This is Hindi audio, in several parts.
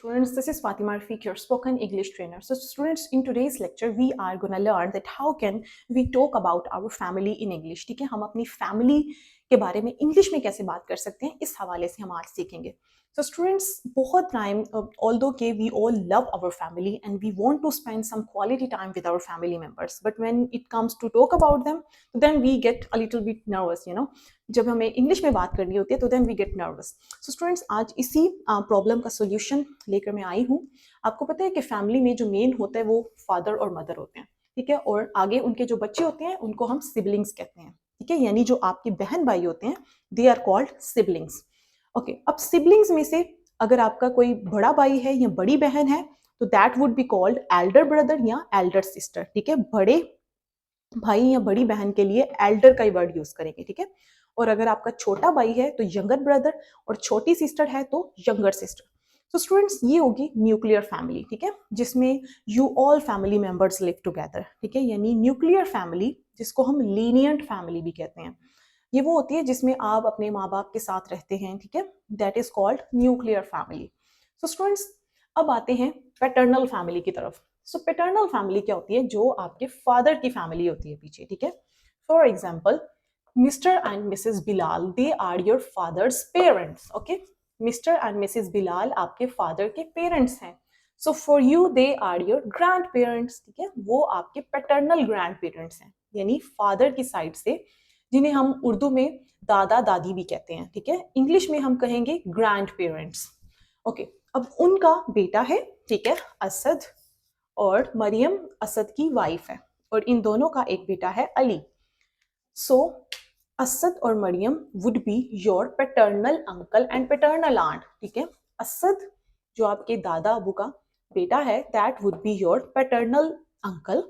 Students, this is Fatima Rafiq, your spoken English trainer. So students, in today's lecture, we are going to learn that how can we talk about our family in English. ठीक है, हम अपनी family के बारे में इंग्लिश में कैसे बात कर सकते हैं, इस हवाले से हम आज सीखेंगे. So students, बहुत time, although we all love our family and we want to spend some quality time with our family members, but when it comes to talk about them, then we get a little bit nervous, you know. जब हमें इंग्लिश में बात करनी होती है तो then we get nervous. So students, आज इसी प्रॉब्लम का सोल्यूशन लेकर मैं आई हूँ. आपको पता है कि फैमिली में जो मेन होता है वो फादर और मदर होते हैं, ठीक है, और आगे उनके जो बच्चे होते हैं उनको हम सिबलिंग्स कहते हैं, ठीक है, यानी जो आपके बहन भाई होते हैं they are called siblings. Okay, अब सिबलिंग्स में से अगर आपका कोई बड़ा भाई है या बड़ी बहन है तो that would be called Elder brother या एल्डर सिस्टर. ठीक है, बड़े भाई या बड़ी बहन के लिए एल्डर का ही वर्ड यूज करेंगे, ठीक है. और अगर आपका छोटा भाई है तो यंगर ब्रदर, और छोटी सिस्टर है तो यंगर सिस्टर. तो स्टूडेंट्स, ये होगी न्यूक्लियर फैमिली, ठीक है, जिसमें you all family members live together, ठीक है, यानी न्यूक्लियर फैमिली, जिसको हम लीनियंट फैमिली भी कहते हैं. ये वो होती है जिसमें आप अपने माँ बाप के साथ रहते हैं, ठीक है, that is called nuclear family. So students, अब आते हैं पैटर्नल फैमिली की तरफ. सो पैटर्नल फैमिली क्या होती है? जो आपके फादर की फैमिली होती है पीछे, ठीक है. For example, Mr and Mrs Bilal, they are your father's parents. Okay, Mr and Mrs Bilal आपके फादर के पेरेंट्स हैं. So for you they are your grandparents, ठीक है, वो आपके पैटर्नल ग्रैंड पेरेंट्स हैं, यानी फादर की साइड से, जिन्हें हम उर्दू में दादा दादी भी कहते हैं, ठीक है. इंग्लिश में हम कहेंगे ग्रैंड पेरेंट्स. ओके, अब उनका बेटा है, ठीक है, असद, और मरियम असद की वाइफ है, और इन दोनों का एक बेटा है अली. सो असद और Mariam would be your paternal uncle and paternal aunt, ठीक है. असद जो आपके दादा अबू का बेटा है that would be your paternal uncle,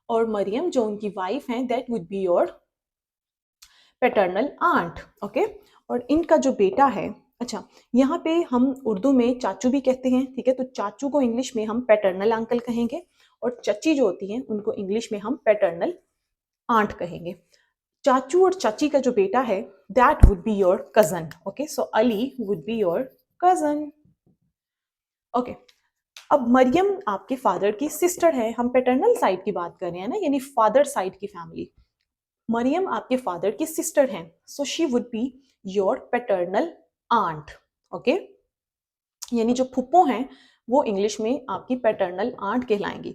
और मरियम जो उनकी वाइफ है that would be your paternal aunt. Okay, और इनका जो बेटा है, अच्छा, यहाँ पे हम उर्दू में चाचू भी कहते हैं, ठीक है, तो चाचू को इंग्लिश में हम पैटर्नल अंकल कहेंगे, और चची जो होती हैं उनको इंग्लिश में हम पैटर्नल आंट कहेंगे. चाचू और चाची का जो बेटा है that would be your cousin. Okay, so Ali would be your cousin. Okay, अब मरियम आपके फादर की सिस्टर है. हम पैटर्नल साइड की बात कर रहे हैं ना, यानी फादर साइड की फैमिली. मरियम आपके फादर की सिस्टर हैं, so she would be your paternal aunt. Okay, यानी जो फुप्पो हैं वो इंग्लिश में आपकी पैटर्नल आंट कहलाएंगी,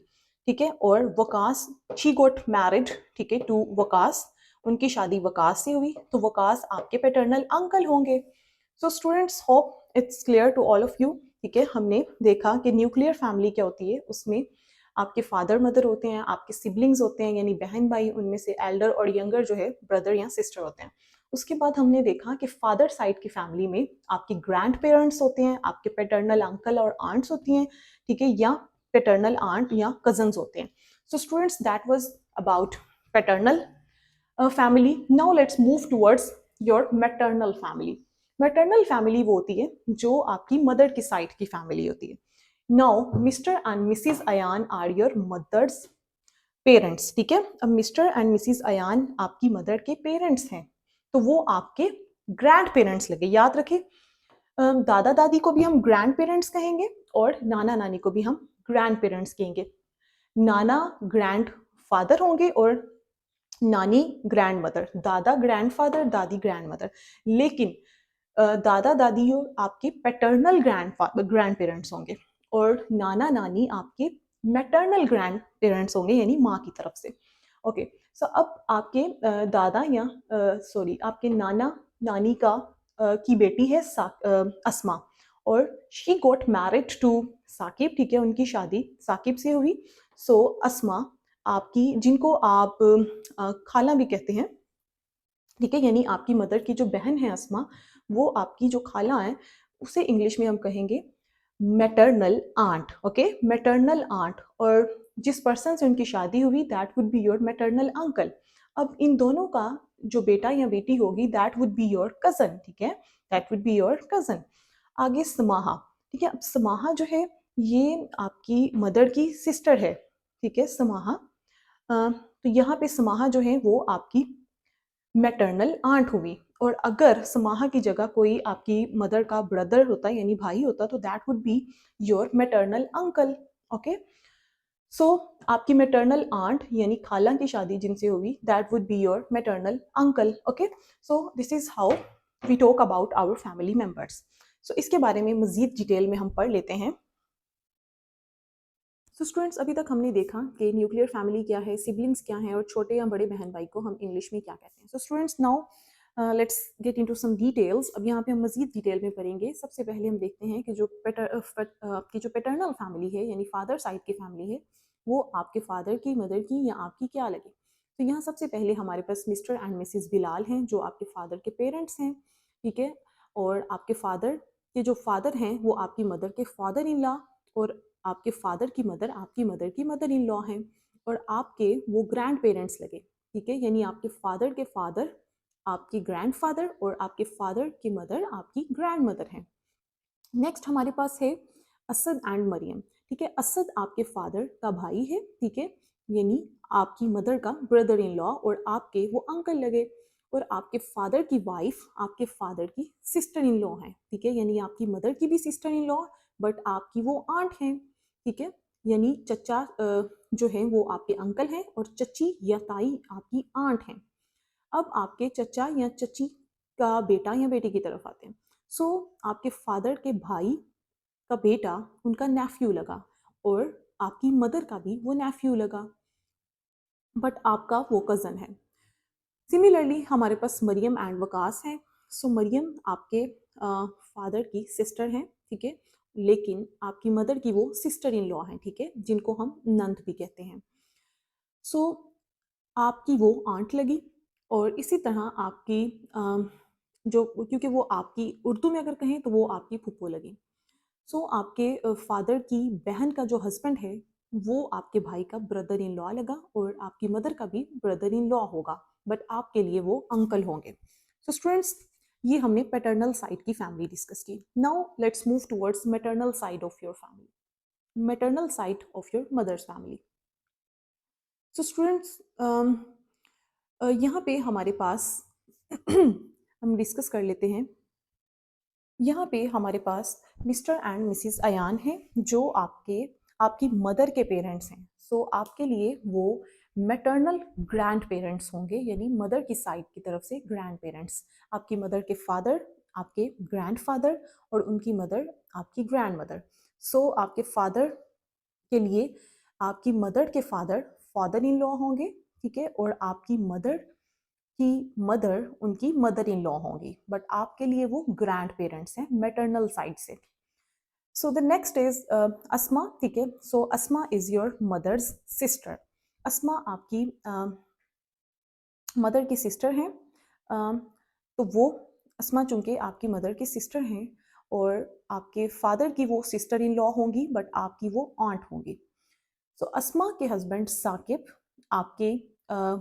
ठीक है. और वकास, शी गोट मैरिड, ठीक है, टू वकास, उनकी शादी वकास से हुई, तो वकास आपके पैटर्नल अंकल होंगे. So students, hope it's clear to all of you. ठीक है, हमने देखा कि न्यूक्लियर फैमिली क्या होती है. उसमें आपके फादर मदर होते हैं, आपके सिबलिंग्स होते हैं, यानी बहन भाई, उनमें से एल्डर और यंगर जो है ब्रदर या सिस्टर होते हैं. उसके बाद हमने देखा कि फादर साइड की फैमिली में आपके ग्रैंड पेरेंट्स होते हैं, आपके पैटर्नल अंकल और आंट्स होती हैं, ठीक है, या पैटर्नल आंट या कजन्स होते हैं. So students, that was about paternal family. Now let's move towards your maternal family. Maternal family वो होती है जो आपकी मदर की साइड की फैमिली होती है. Now Mr and Mrs Ayan are your mother's parents, ठीक है. अब मिस्टर एंड मिसिज अयान आपकी मदर के पेरेंट्स हैं, तो वो आपके ग्रैंड पेरेंट्स लगे. याद रखें, दादा दादी को भी हम ग्रैंड पेरेंट्स कहेंगे और नाना नानी को भी हम ग्रैंड पेरेंट्स कहेंगे. नाना ग्रैंड फादर होंगे और नानी ग्रैंड मदर, दादा ग्रैंड फादर, दादी ग्रैंड मदर. लेकिन दादा दादी आपके पैटर्नल ग्रैंड पेरेंट्स होंगे, और नाना नानी आपके मैटर्नल ग्रैंड पेरेंट्स होंगे, यानी माँ की तरफ से. ओके, सो अब आपके दादा या सॉरी आपके नाना नानी का की बेटी है अस्मा, और she got married to Saqib, ठीक है, उनकी शादी साकिब से हुई. सो अस्मा आपकी, जिनको आप खाला भी कहते हैं, ठीक है, यानी आपकी मदर की जो बहन है अस्मा, वो आपकी जो खाला है उसे इंग्लिश में हम कहेंगे maternal aunt. Okay, maternal aunt. और जिस पर्सन से उनकी शादी हुई that would be your maternal uncle. अब इन दोनों का जो बेटा या बेटी होगी that would be your cousin, ठीक है, that would be your cousin. आगे समाहा, ठीक है. अब समाहा जो है ये आपकी मदर की सिस्टर है, ठीक है, समाहा. तो यहाँ पे समाहा जो है वो आपकी मैटरनल आंट हुई। और अगर समाहा की जगह कोई आपकी मदर का ब्रदर होता यानी भाई होता तो that would be your maternal uncle. Okay, so आपकी मैटरनल आंट यानी खाला की शादी जिनसे हुई that would be your maternal uncle. Okay, so this is how we talk about our family members. So इसके बारे में मजीद डिटेल में हम पढ़ लेते हैं। सो स्टूडेंट्स, अभी तक हमने देखा कि न्यूक्लियर फैमिली क्या है, सिबलिंग्स क्या हैं और छोटे या बड़े बहन भाई को हम इंग्लिश में क्या कहते हैं। So students, now let's get into some details. अब यहाँ पे हम मजीद डिटेल में पढ़ेंगे। सबसे पहले हम देखते हैं कि जो आपकी जो पैटर्नल फैमिली है यानी फादर साइड की फैमिली है वो आपके फादर की, मदर की या आपकी क्या लगे। तो यहाँ सबसे पहले हमारे पास मिस्टर एंड मिसिज बिलाल हैं जो आपके फादर के पेरेंट्स हैं, ठीक है। और आपके फादर के जो फादर हैं वो आपकी मदर के फादर इन लॉ, और आपके फादर की मदर आपकी मदर की मदर इन लॉ हैं, और आपके वो ग्रैंड पेरेंट्स लगे, ठीक है। यानी आपके फादर के फादर आपकी ग्रैंडफादर और आपके फादर की मदर आपकी ग्रैंड मदर हैं। नेक्स्ट हमारे पास है असद एंड मरियम, ठीक है। असद आपके फादर का भाई है, ठीक है, यानी आपकी मदर का ब्रदर इन लॉ, और आपके वो अंकल लगे। और आपके फादर की वाइफ आपके फादर की सिस्टर इन लॉ है, ठीक है, यानी आपकी मदर की भी सिस्टर इन लॉ बट आपकी वो आंट हैं, ठीक है। यानी चचा जो है वो आपके अंकल हैं और चची या ताई आपकी आंट हैं। अब आपके चचा या चची का बेटा या बेटी की तरफ आते हैं। सो आपके फादर के भाई का बेटा उनका नेफ्यू लगा, और आपकी मदर का भी वो नेफ्यू लगा बट आपका वो कज़न है। सिमिलरली हमारे पास मरियम एंड वकास हैं। सो मरियम आपके फादर की सिस्टर हैं, ठीक है, लेकिन आपकी मदर की वो सिस्टर इन लॉ हैं, ठीक है, जिनको हम नंद भी कहते हैं। सो आपकी वो आंट लगी, और इसी तरह आपकी जो, क्योंकि वो आपकी उर्दू में अगर कहें तो वो आपकी फूफो लगी। सो आपके फादर की बहन का जो हस्बैंड है वो आपके भाई का ब्रदर इन लॉ लगा, और आपकी मदर का भी ब्रदर इन लॉ होगा बट आपके लिए वो अंकल होंगे। सो स्टूडेंट्स, ये हमने पैटर्नल साइड की फैमिली डिस्कस की। Now let's move towards maternal side of your family, maternal side of your mother's family. So students, यहाँ पे हमारे पास हम डिस्कस कर लेते हैं। यहाँ पे हमारे पास मिस्टर एंड मिसिस अयान हैं जो आपकी मदर के पेरेंट्स हैं। सो आपके लिए वो मैटरनल ग्रैंड पेरेंट्स होंगे, यानी मदर की साइड की तरफ से ग्रैंड पेरेंट्स। आपकी मदर के फादर आपके ग्रैंडफादर, और उनकी मदर आपकी ग्रैंड मदर। सो आपके फादर के लिए आपकी मदर के फादर फादर इन लॉ होंगे, ठीक है, और आपकी मदर की मदर उनकी मदर इन लॉ होंगी बट आपके लिए वो ग्रैंड पेरेंट्स हैं मैटरनल साइड से। सो द नेक्स्ट इज अस्मा, ठीक है। सो अस्मा इज योर मदर्स सिस्टर। अस्मा आपकी मदर की सिस्टर हैं। तो वो अस्मा चूंकि आपकी मदर की सिस्टर हैं और आपके फादर की वो सिस्टर इन लॉ होंगी बट आपकी वो आंट होंगी। सो अस्मा के हस्बैंड साकिब आपके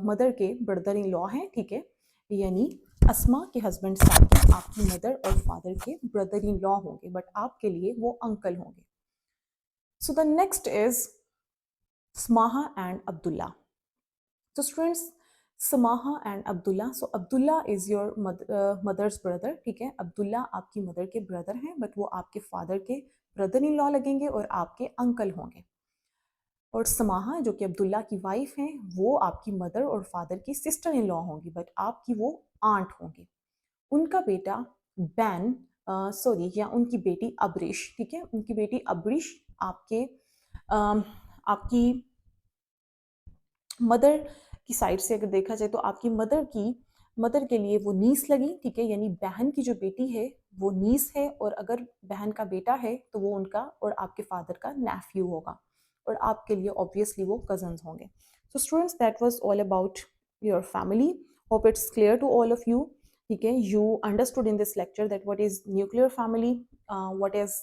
मदर के ब्रदर इन लॉ हैं, ठीक है, यानी अस्मा के हस्बैंड साकिब आपकी मदर और फादर के ब्रदर इन लॉ होंगे बट आपके लिए वो अंकल होंगे। So the next is Samaha and Abdullah. तो students, Samaha and Abdullah, so Abdullah is your mother's brother, ठीक है। अब्दुल्ला आपकी मदर के ब्रदर हैं बट वो आपके फादर के ब्रदर इन लॉ लगेंगे और आपके अंकल होंगे। और समाहा जो कि अब्दुल्ला की वाइफ हैं वो आपकी मदर और फादर की सिस्टर इन लॉ होंगी बट आपकी वो आंट होंगी। उनका बेटा बैन, सॉरी, या उनकी बेटी अब्रिश, ठीक है, उनकी बेटी अब्रिश आपकी मदर की साइड से अगर देखा जाए तो आपकी मदर के लिए वो नीस लगी, ठीक है, यानी बहन की जो बेटी है वो नीस है, और अगर बहन का बेटा है तो वो उनका और आपके फादर का नेफ्यू होगा, और आपके लिए ऑब्वियसली वो कजन्स होंगे। So students, that was all about your family. Hope it's clear to all of you, ठीक है। You understood in this lecture that what is nuclear family, what is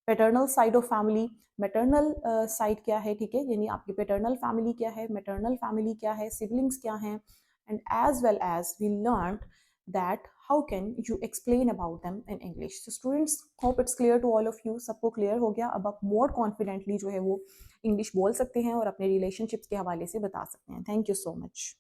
paternal side of family, maternal side क्या है, ठीक है, यानी आपकी पैटर्नल फैमिली क्या है, मैटरनल फैमिली क्या है, सिबलिंग्स क्या हैं, and as well as we learn that how can you explain about them in English. So students, hope it's clear to all of you, सबको क्लियर हो गया। अब आप मोर कॉन्फिडेंटली जो है वो इंग्लिश बोल सकते हैं और अपने रिलेशनशिप्स के हवाले से बता सकते हैं। Thank you so much.